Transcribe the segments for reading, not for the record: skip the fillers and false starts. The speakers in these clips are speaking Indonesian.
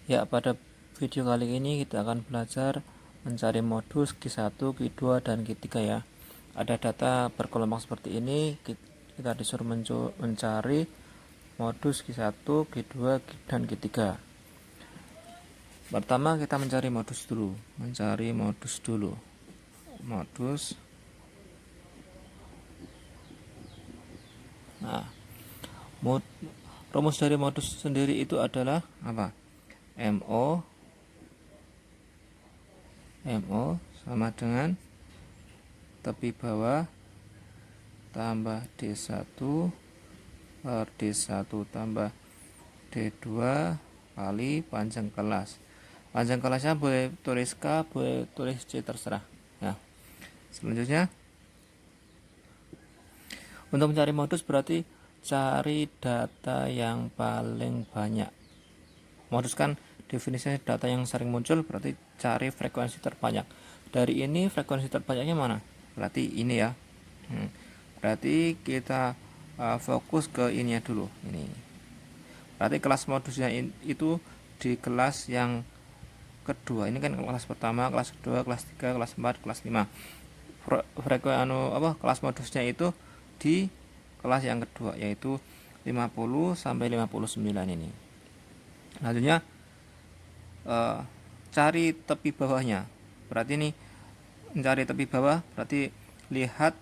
Ya, pada video kali ini kita akan belajar mencari modus Q1, Q2, dan Q3 ya. Ada data berkelompok seperti ini, kita disuruh mencari modus Q1, Q2, dan Q3. Pertama kita mencari modus dulu. Modus. Nah, rumus dari modus sendiri itu adalah apa? MO sama dengan tepi bawah tambah D1 per D1 tambah D2 kali panjang kelas. Panjang kelasnya boleh tulis K, boleh tulis C, terserah ya. Selanjutnya untuk mencari modus berarti cari data yang paling banyak. Modus kan definisinya data yang sering muncul, berarti cari frekuensi terbanyak. Dari ini frekuensi terbanyaknya mana? Berarti ini ya. Berarti kita fokus ke ini dulu. Ini. Berarti kelas modusnya itu di kelas yang kedua. Ini kan kelas pertama, kelas kedua, kelas 3, kelas 4, kelas 5. Kelas modusnya itu di kelas yang kedua, yaitu 50 sampai 59 ini. Selanjutnya cari tepi bawahnya. Berarti ini mencari tepi bawah berarti lihat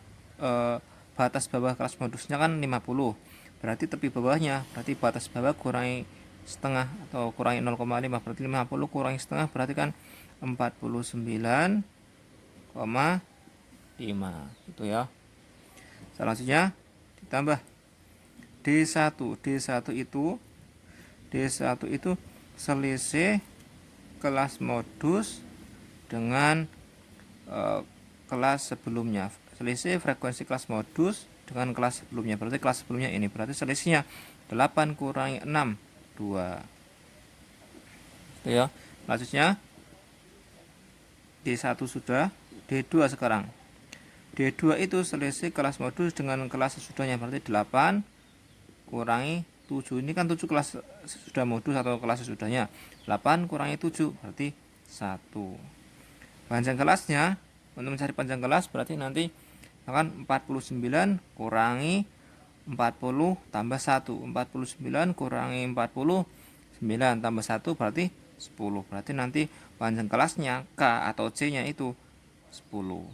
batas bawah kelas modusnya kan 50. Berarti tepi bawahnya berarti batas bawah kurangi setengah atau kurangi 0,5, berarti 50 kurangi setengah berarti kan 49,5 gitu ya. Selanjutnya ditambah D1 itu selisih kelas modus dengan kelas sebelumnya. Selisih frekuensi kelas modus dengan kelas sebelumnya. Berarti kelas sebelumnya ini berarti selisihnya 8 kurangi 6, 2. Itu ya. Selanjutnya D1 sudah, D2 sekarang. D2 itu selisih kelas modus dengan kelas sesudahnya, berarti 8 kurangi 7. Ini kan 7 kelas sudah modus atau kelas sesudahnya. 8 kurangi 7 berarti 1. Panjang kelasnya, untuk mencari panjang kelas berarti nanti akan 49 kurangi 40 tambah 1. 49 kurangi 49 tambah 1 berarti 10. Berarti nanti panjang kelasnya K atau C nya itu 10.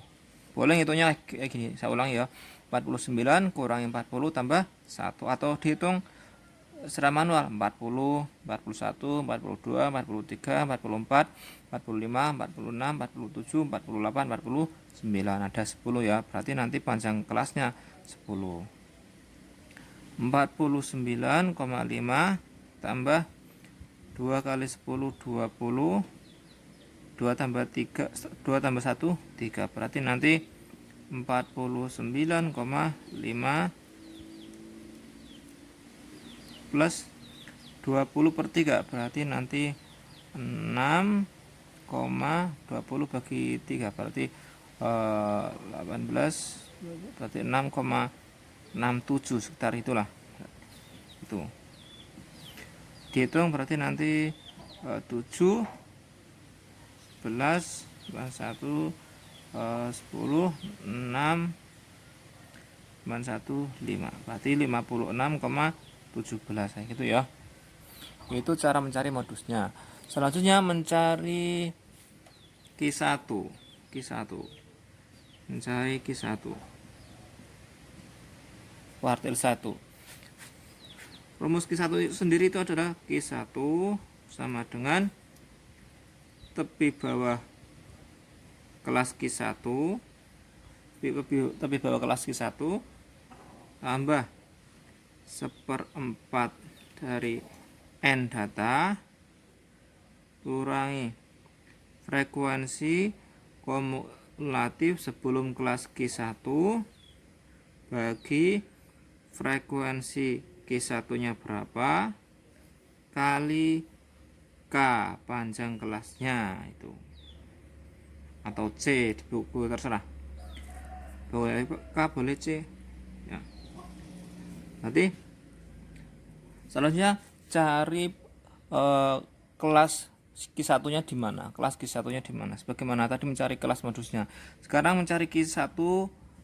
Boleh ngitungnya kayak gini, saya ulang ya. 49 kurangi 40 tambah 1, atau dihitung secara manual 40, 41, 42, 43, 44, 45, 46, 47, 48, 49. Ada 10 ya. Berarti nanti panjang kelasnya 10. 49,5 tambah 2 kali 10 20, 2 tambah 3, 2 tambah 1 3. Berarti nanti 49,5 plus 20 per 3 berarti nanti 6,20 bagi 3 berarti 18, berarti 6,67 sekitar itulah. Itu dihitung berarti nanti 7 11 1 10 6 1 5 berarti 56,17 gitu ya. Itu cara mencari modusnya. Selanjutnya mencari Q1. Mencari Q1 kuartil 1. Rumus Q1 sendiri itu adalah Q1 sama dengan tepi bawah kelas Q1, tepi bawah kelas Q1 tambah 1/4 dari N data kurangi frekuensi kumulatif sebelum kelas Q1 bagi frekuensi Q1 nya berapa kali K panjang kelasnya itu, atau C di buku terserah, boleh K boleh C ya. Nanti selanjutnya cari kelas Q1-nya di mana? Kelas Q1-nya di mana? Sebagaimana tadi mencari kelas modusnya. Sekarang mencari Q1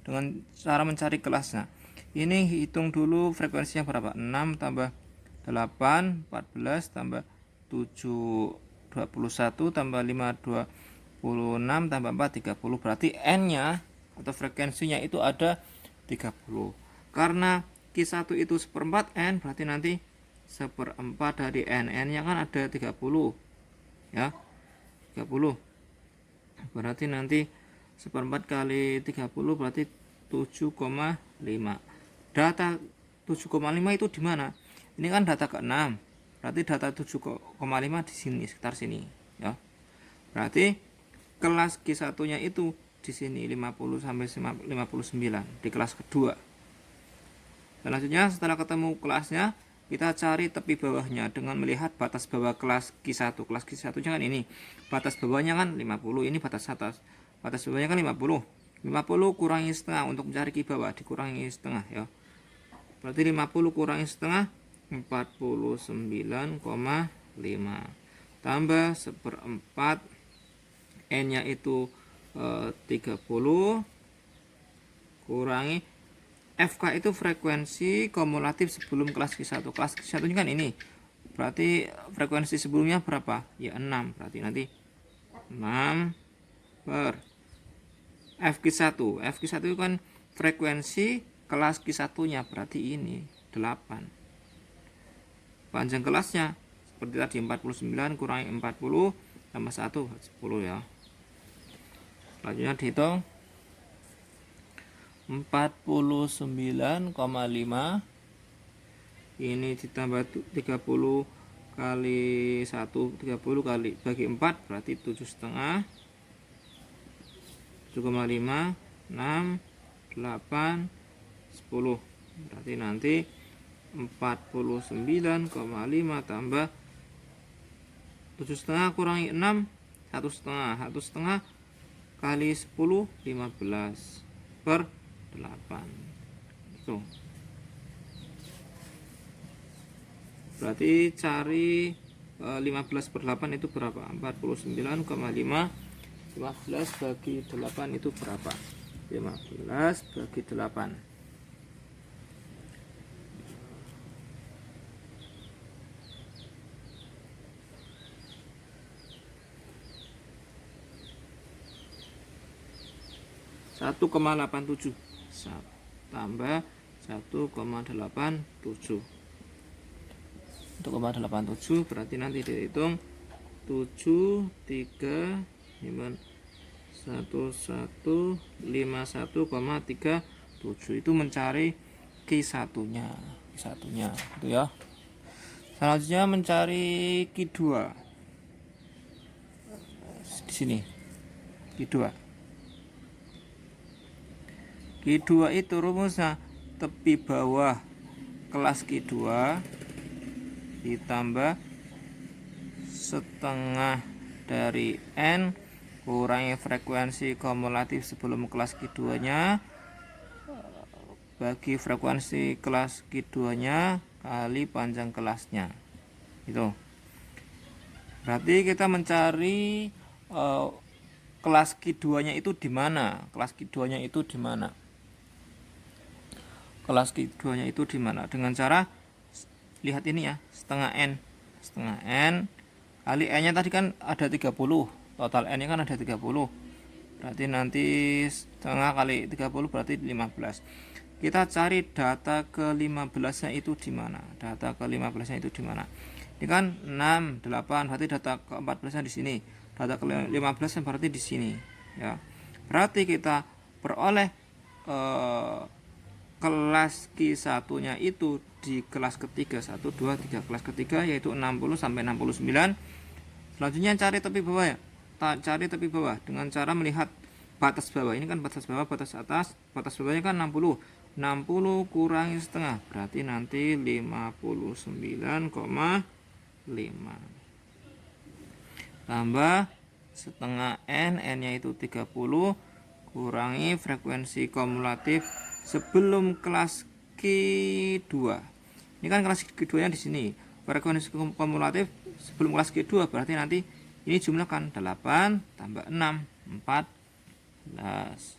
dengan cara mencari kelasnya. Ini hitung dulu frekuensinya berapa? 6 tambah 8, 14 tambah 7, 21 tambah 5, 26 tambah 4, 30. Berarti N-nya atau frekuensinya itu ada 30. Karena Q1 itu seperempat N, berarti nanti seperempat dari N. N-nya kan ada 30. Ya, 30. Berarti nanti seperempat kali 30 berarti 7,5. Data 7,5 itu di mana? Ini kan data ke-6. Berarti data 7,5 di sini, sekitar sini, ya. Berarti kelas Q1-nya itu di sini 50 sampai 59 di kelas kedua. Selanjutnya setelah ketemu kelasnya, kita cari tepi bawahnya dengan melihat batas bawah kelas Q1. Kelas Q1-nya kan ini. Batas bawahnya kan 50, ini batas atas. Batas bawahnya kan 50. 50 kurangi setengah untuk mencari Q bawah, dikurangi setengah, ya. Berarti 50 kurangi setengah 49,5 tambah seperempat, N-nya itu 30 kurangi FK itu frekuensi kumulatif sebelum kelas Q1. Kelas Q1 ini kan ini. Berarti frekuensi sebelumnya berapa? Ya 6. Berarti nanti 6 per FQ1. FQ1 itu kan frekuensi kelas Q1-nya, berarti ini 8. Panjang kelasnya seperti tadi 49 kurangi 40 tambah 1, 10, ya. Selanjutnya dihitung 49,5 ini ditambah 30 kali 1, 30 kali bagi 4 berarti 7,5, 7,5, 6, 8, 10. Berarti nanti 49,5 tambah 7,5 kurangi 6, 1,5. 1,5 kali 10, 15 per 8. Itu. Berarti cari 15 per 8 itu berapa? 49,5. 15 bagi 8 itu berapa? 15 bagi 8. 1,87 tambah 1,87. 1,87 berarti nanti dihitung 7, 3, 1151,37 itu mencari Q1-nya. Q1-nya itu, ya. Selanjutnya mencari Q2. Di sini Q2. Q2 itu rumusnya tepi bawah kelas Q2 ditambah setengah dari N kurangi frekuensi kumulatif sebelum kelas Q2-nya bagi frekuensi kelas Q2-nya kali panjang kelasnya. Itu. Berarti kita mencari kelas Q2-nya itu di mana? Kelas Q2-nya itu di mana? Kelas Q2-nya itu di mana? Dengan cara lihat ini, ya, setengah N. Setengah N kali N-nya tadi kan ada 30. Total N-nya kan ada 30. Berarti nanti setengah kali 30 berarti 15. Kita cari data ke-15-nya itu di mana? Data ke-15-nya itu di mana? Ini kan 6, 8, berarti data ke-14-nya di sini. Data ke-15-nya berarti di sini, ya. Berarti kita peroleh kelas Q1-nya itu di kelas ketiga, 1, 2, 3, kelas ketiga, yaitu 60 sampai 69. Selanjutnya cari tepi bawah, ya. Cari tepi bawah dengan cara melihat batas bawah. Ini kan batas bawah, batas atas. Batas bawahnya kan 60. 60 kurangi setengah berarti nanti 59,5 tambah setengah N, N-nya itu 30 kurangi frekuensi kumulatif sebelum kelas Q2. Ini kan kelas Q2-nya di sini. Frekuensi kumulatif sebelum kelas Q2, berarti nanti ini jumlahkan 8 tambah 6, 14.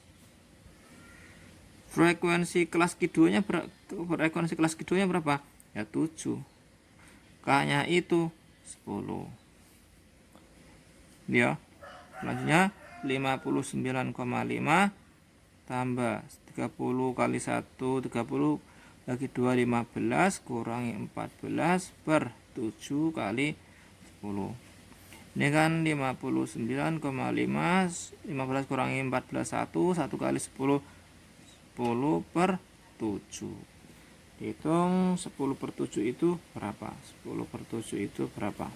Frekuensi kelas Q2 nya berapa? Ya 7. K-nya itu 10. Ya. Selanjutnya 59,5 tambah 30 kali 1 30 bagi 2 15 kurangi 14 per 7 kali 10. Ini kan 59,5, 15 kurangi 14 1 kali 10 10 per 7. Hitung 10 per 7 itu berapa? 10 per 7 itu berapa?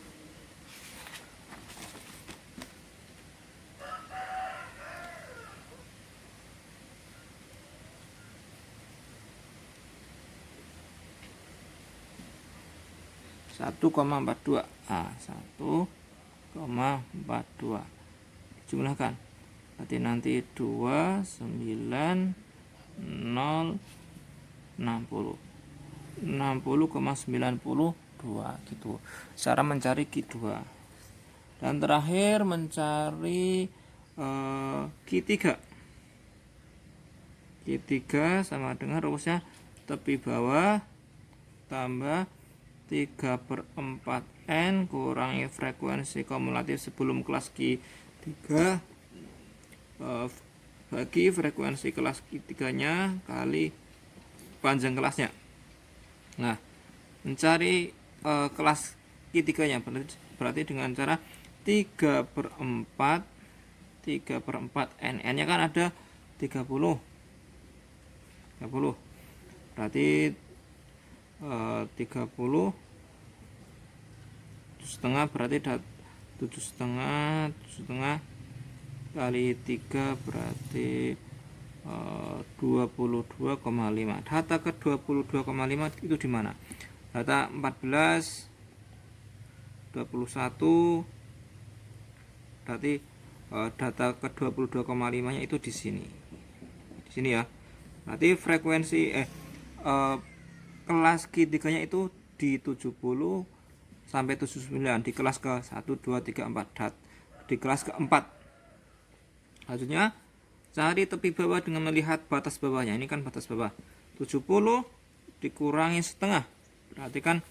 1,42. 1,42 jumlahkan, berarti nanti 2 9 0 60 60,92 gitu cara mencari Q2. Dan terakhir mencari Q3. Q3 sama dengan rumusnya tepi bawah tambah 3/4N kurangi frekuensi kumulatif sebelum kelas Q3 bagi frekuensi kelas Q3 nya kali panjang kelasnya. Nah, mencari kelas Q3 nya berarti dengan cara 3/4 N nya kan ada 30 berarti 30 setengah berarti 7,5 kali 3 berarti 22,5. Data ke 22,5 itu di mana? Data 14 21 berarti data ke 22,5 nya itu di sini. Di sini ya. Berarti frekuensi kelas Q3 nya itu di 70 sampai 79 di kelas ke 1 2 3 4 di kelas keempat. Selanjutnya cari tepi bawah dengan melihat batas bawahnya. Ini kan batas bawah 70 dikurangi setengah berarti kan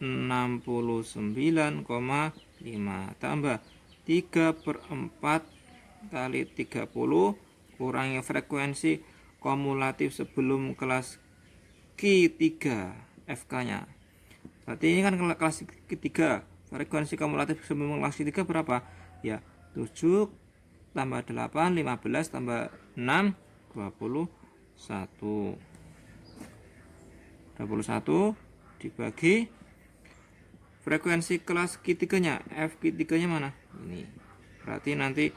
69,5 tambah 3/4 kali 30 kurangi frekuensi kumulatif sebelum kelas Q3 FK nya. Berarti ini kan kelas Q3, frekuensi kumulatif sebelum kelas Q3 berapa? Ya 7 tambah 8 15 tambah 6 21 dibagi frekuensi kelas Q3 nya F-Q3 nya mana? Ini berarti nanti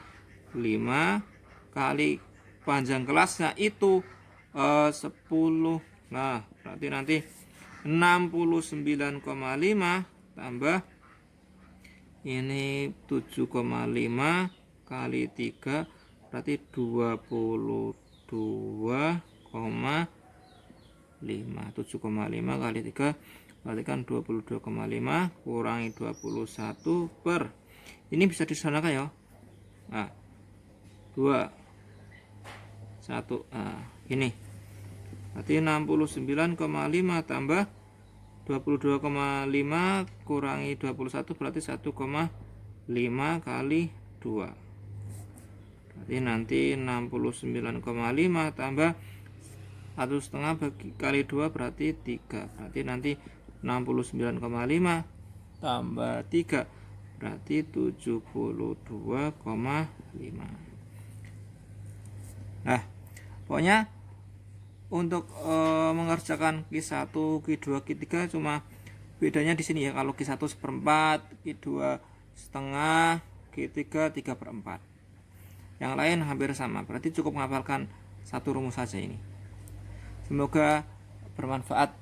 5 kali panjang kelasnya itu 10. Nah berarti nanti 69,5 tambah ini 7,5 kali 3 berarti 22,5. 7,5 kali 3 berarti kan 22,5 kurangi 21 per ini bisa disamakan ya. Nah 2 1 ini berarti 69,5 tambah 22,5 kurangi 21 berarti 1,5 kali 2 berarti nanti 69,5 tambah 1,5 kali 2 berarti 3 berarti nanti 69,5 tambah 3 berarti 72,5. Nah pokoknya untuk mengerjakan Q1, Q2, Q3 cuma bedanya di sini ya. Kalau Q1 1/4, Q2 setengah, Q3 3/4. Yang lain hampir sama. Berarti cukup menghafalkan satu rumus saja ini. Semoga bermanfaat.